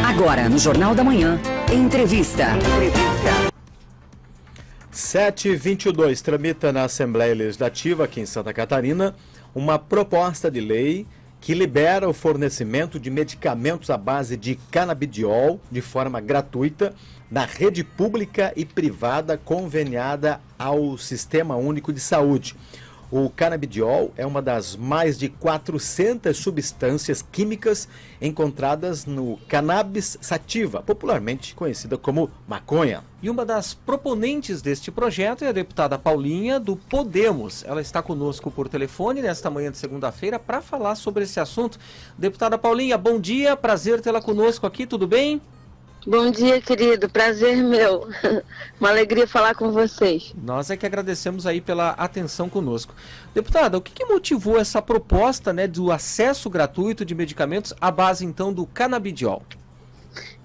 Agora, no Jornal da Manhã, entrevista. 7h22, tramita na Assembleia Legislativa aqui em Santa Catarina uma proposta de lei que libera o fornecimento de medicamentos à base de canabidiol de forma gratuita na rede pública e privada conveniada ao Sistema Único de Saúde. O canabidiol é uma das mais de 400 substâncias químicas encontradas no cannabis sativa, popularmente conhecida como maconha. E uma das proponentes deste projeto é a deputada Paulinha, do Podemos. Ela está conosco por telefone nesta manhã de segunda-feira para falar sobre esse assunto. Deputada Paulinha, bom dia, prazer tê-la conosco aqui, tudo bem? Bom dia, querido. Prazer meu. Uma alegria falar com vocês. Nós é que agradecemos aí pela atenção conosco. Deputada, o que motivou essa proposta, do acesso gratuito de medicamentos à base, então, do canabidiol?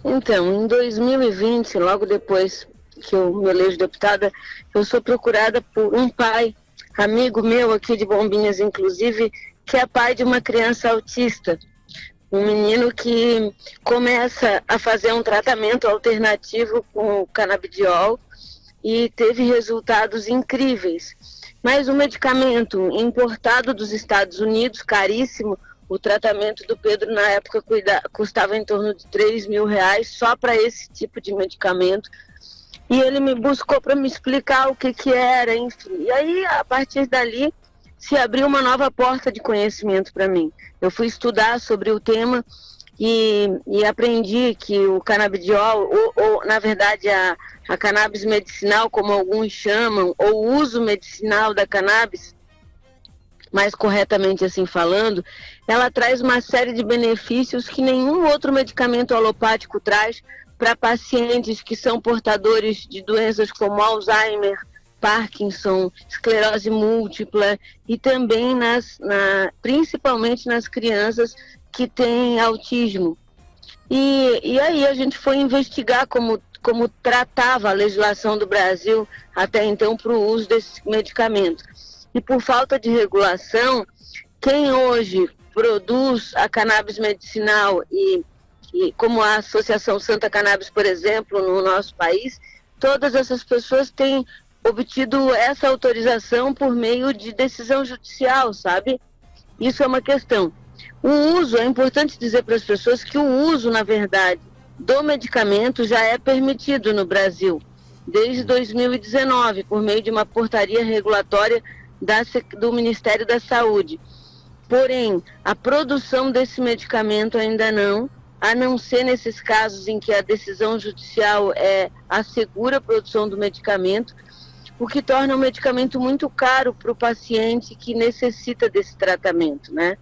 Então, em 2020, logo depois que eu me elejo deputada, eu sou procurada por um pai, amigo meu aqui de Bombinhas, inclusive, que é pai de uma criança autista. Um menino que começa a fazer um tratamento alternativo com o canabidiol e teve resultados incríveis. Mas o medicamento importado dos Estados Unidos, caríssimo, o tratamento do Pedro na época custava em torno de R$3.000 só para esse tipo de medicamento. E ele me buscou para me explicar o que era, enfim. E aí, a partir dali, se abriu uma nova porta de conhecimento para mim. Eu fui estudar sobre o tema e aprendi que o canabidiol, ou na verdade a cannabis medicinal, como alguns chamam, ou o uso medicinal da cannabis, mais corretamente assim falando, ela traz uma série de benefícios que nenhum outro medicamento alopático traz para pacientes que são portadores de doenças como Alzheimer, Parkinson, esclerose múltipla e também principalmente nas crianças que têm autismo. E aí a gente foi investigar como tratava a legislação do Brasil até então para o uso desses medicamentos. E por falta de regulação, quem hoje produz a cannabis medicinal e como a Associação Santa Cannabis, por exemplo, no nosso país, todas essas pessoas têm obtido essa autorização por meio de decisão judicial, sabe? Isso é uma questão. O uso, é importante dizer para as pessoas que o uso, na verdade, do medicamento já é permitido no Brasil, desde 2019, por meio de uma portaria regulatória do Ministério da Saúde. Porém, a produção desse medicamento ainda não, a não ser nesses casos em que a decisão judicial assegura a produção do medicamento, o que torna o medicamento muito caro para o paciente que necessita desse tratamento, né?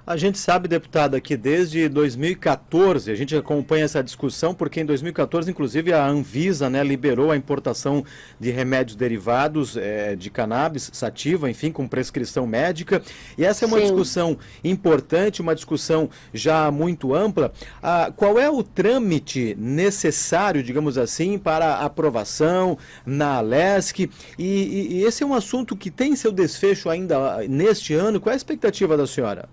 A gente sabe, deputada, que desde 2014, a gente acompanha essa discussão, porque em 2014, inclusive, a Anvisa, liberou a importação de remédios derivados de cannabis sativa, enfim, com prescrição médica. E essa é uma discussão importante, uma discussão já muito ampla. Qual é o trâmite necessário, digamos assim, para aprovação na Alesc? E esse é um assunto que tem seu desfecho ainda neste ano. Qual é a expectativa da senhora?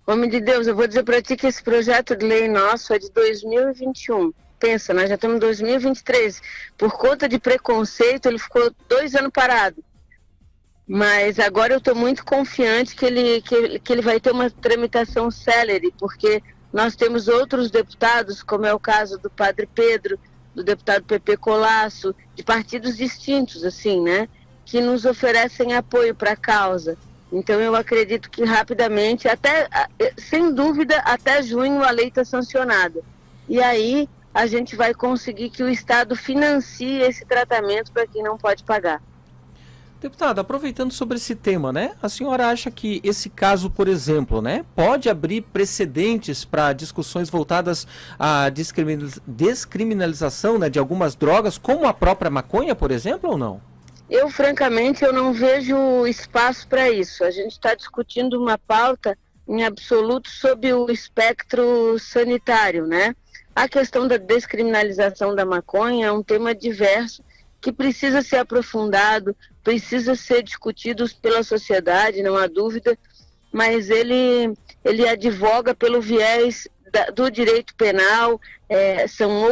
Homem de Deus, eu vou dizer para ti que esse projeto de lei nosso é de 2021. Pensa, nós já estamos em 2023. Por conta de preconceito, ele ficou 2 anos parado. Mas agora eu estou muito confiante que ele vai ter uma tramitação célere, porque nós temos outros deputados, como é o caso do Padre Pedro, do deputado Pepe Colasso, de partidos distintos, assim, né? Que nos oferecem apoio para a causa. Então eu acredito que rapidamente, sem dúvida, até junho a lei está sancionada. E aí a gente vai conseguir que o Estado financie esse tratamento para quem não pode pagar. Deputada, aproveitando sobre esse tema, a senhora acha que esse caso, por exemplo, pode abrir precedentes para discussões voltadas à descriminalização de algumas drogas, como a própria maconha, por exemplo, ou não? Eu, francamente, eu não vejo espaço para isso. A gente está discutindo uma pauta em absoluto sob o espectro sanitário, A questão da descriminalização da maconha é um tema diverso que precisa ser aprofundado, precisa ser discutido pela sociedade, não há dúvida, mas ele advoga pelo viés do direito penal, são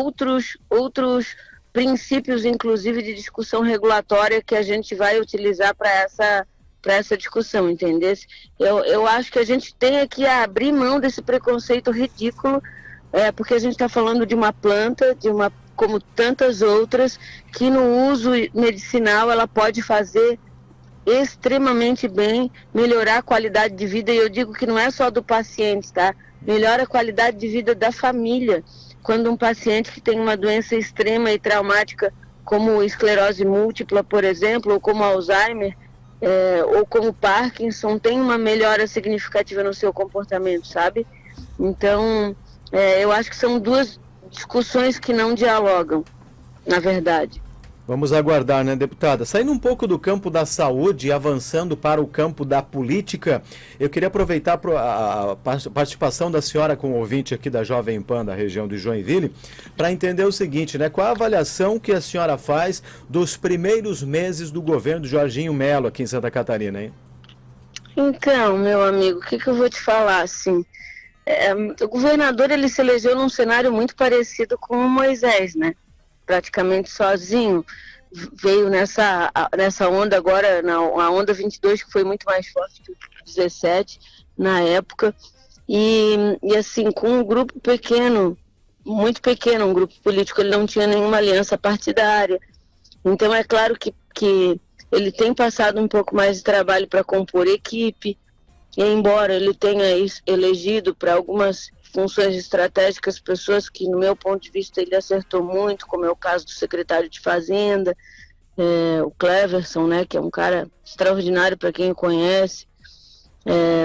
outros princípios, inclusive, de discussão regulatória que a gente vai utilizar para essa discussão, entendeu? Eu acho que a gente tem que abrir mão desse preconceito ridículo, porque a gente está falando de uma planta, como tantas outras, que no uso medicinal ela pode fazer extremamente bem, melhorar a qualidade de vida, e eu digo que não é só do paciente, tá? Melhora a qualidade de vida da família. Quando um paciente que tem uma doença extrema e traumática, como esclerose múltipla, por exemplo, ou como Alzheimer, ou como Parkinson, tem uma melhora significativa no seu comportamento, sabe? Então, eu acho que são duas discussões que não dialogam, na verdade. Vamos aguardar, né, deputada? Saindo um pouco do campo da saúde e avançando para o campo da política, eu queria aproveitar a participação da senhora com o ouvinte aqui da Jovem Pan, da região de Joinville, para entender o seguinte, né? Qual a avaliação que a senhora faz dos primeiros meses do governo do Jorginho Melo aqui em Santa Catarina, hein? Então, meu amigo, o que eu vou te falar, assim? O governador, ele se elegeu num cenário muito parecido com o Moisés, né? Praticamente sozinho, veio nessa onda agora, a onda 22, que foi muito mais forte que o 17 na época, e assim, com um grupo pequeno, muito pequeno, um grupo político, ele não tinha nenhuma aliança partidária, então é claro que ele tem passado um pouco mais de trabalho para compor equipe, e embora ele tenha elegido para algumas funções estratégicas, pessoas que, no meu ponto de vista, ele acertou muito, como é o caso do secretário de Fazenda, o Cleverson, né, que é um cara extraordinário para quem o conhece,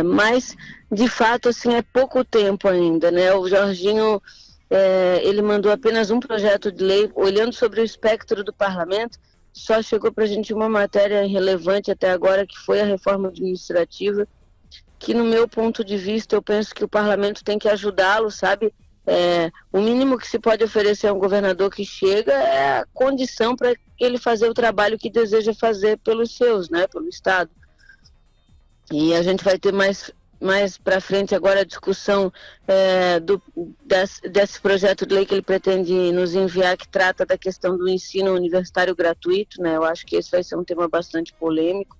mas, de fato, assim, é pouco tempo ainda, né, o Jorginho, ele mandou apenas um projeto de lei, olhando sobre o espectro do parlamento, só chegou para a gente uma matéria relevante até agora, que foi a reforma administrativa, que no meu ponto de vista eu penso que o parlamento tem que ajudá-lo, sabe? O mínimo que se pode oferecer a um governador que chega é a condição para ele fazer o trabalho que deseja fazer pelos seus, né? Pelo Estado. E a gente vai ter mais para frente agora a discussão desse projeto de lei que ele pretende nos enviar, que trata da questão do ensino universitário gratuito, né? Eu acho que esse vai ser um tema bastante polêmico.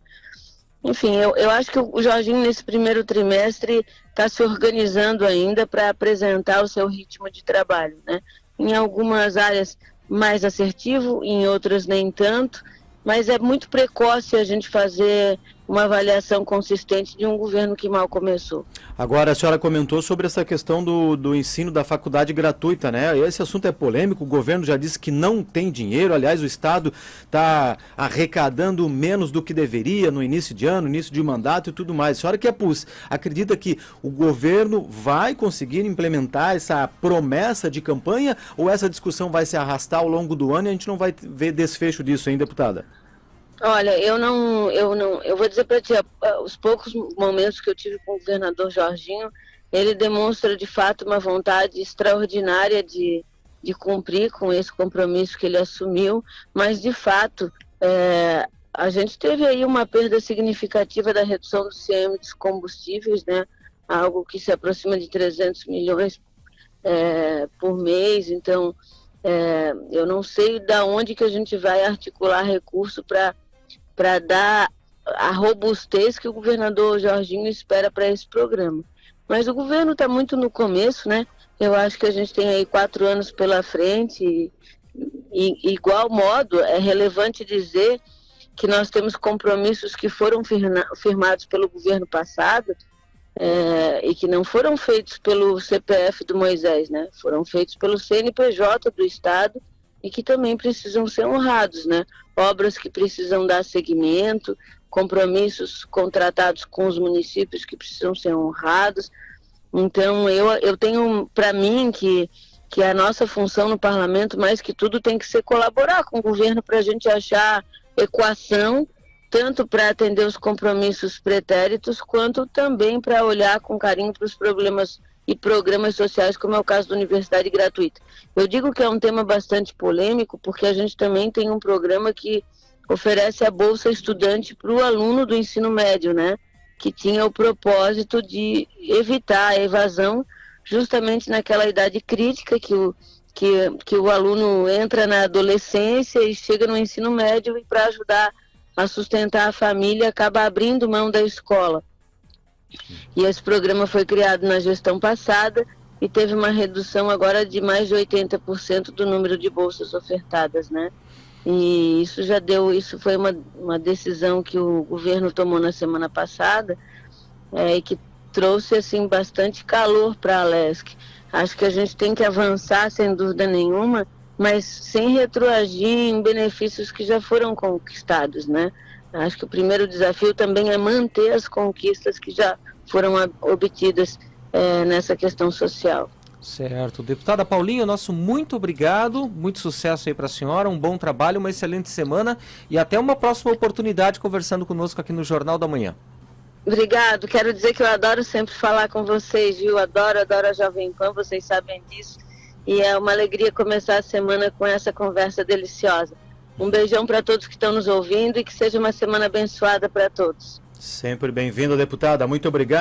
Enfim, eu acho que o Jorginho, nesse primeiro trimestre, está se organizando ainda para apresentar o seu ritmo de trabalho, né? Em algumas áreas mais assertivo, em outras nem tanto, mas é muito precoce a gente fazer uma avaliação consistente de um governo que mal começou. Agora, a senhora comentou sobre essa questão do ensino da faculdade gratuita, né? Esse assunto é polêmico, o governo já disse que não tem dinheiro, aliás, o Estado está arrecadando menos do que deveria no início de ano, início de mandato e tudo mais. A senhora acredita que o governo vai conseguir implementar essa promessa de campanha, ou essa discussão vai se arrastar ao longo do ano e a gente não vai ver desfecho disso, hein, deputada? Olha, eu vou dizer para ti, os poucos momentos que eu tive com o governador Jorginho, ele demonstra de fato uma vontade extraordinária de cumprir com esse compromisso que ele assumiu, mas de fato a gente teve aí uma perda significativa da redução do CM dos combustíveis, né? Algo que se aproxima de 300 milhões por mês, então eu não sei da onde que a gente vai articular recurso para dar a robustez que o governador Jorginho espera para esse programa. Mas o governo está muito no começo, né? Eu acho que a gente tem aí 4 anos pela frente e igual modo, é relevante dizer que nós temos compromissos que foram firmados pelo governo passado e que não foram feitos pelo CPF do Moisés, né? Foram feitos pelo CNPJ do Estado e que também precisam ser honrados, né? Obras que precisam dar seguimento, compromissos contratados com os municípios que precisam ser honrados. Então, eu tenho para mim que a nossa função no parlamento, mais que tudo, tem que ser colaborar com o governo para a gente achar equação, tanto para atender os compromissos pretéritos, quanto também para olhar com carinho para os problemas e programas sociais, como é o caso da universidade gratuita. Eu digo que é um tema bastante polêmico, porque a gente também tem um programa que oferece a Bolsa Estudante para o aluno do ensino médio, né? Que tinha o propósito de evitar a evasão, justamente naquela idade crítica que o aluno entra na adolescência e chega no ensino médio e para ajudar a sustentar a família acaba abrindo mão da escola. E esse programa foi criado na gestão passada e teve uma redução agora de mais de 80% do número de bolsas ofertadas, né? E isso foi uma decisão que o governo tomou na semana passada e que trouxe assim bastante calor para a Alesc. Acho que a gente tem que avançar sem dúvida nenhuma, mas sem retroagir em benefícios que já foram conquistados, né? Acho que o primeiro desafio também é manter as conquistas que já foram obtidas nessa questão social. Certo. Deputada Paulinha, nosso muito obrigado, muito sucesso aí para a senhora, um bom trabalho, uma excelente semana e até uma próxima oportunidade conversando conosco aqui no Jornal da Manhã. Obrigado, quero dizer que eu adoro sempre falar com vocês, viu? Adoro a Jovem Pan, vocês sabem disso. E é uma alegria começar a semana com essa conversa deliciosa. Um beijão para todos que estão nos ouvindo e que seja uma semana abençoada para todos. Sempre bem-vinda, deputada. Muito obrigado.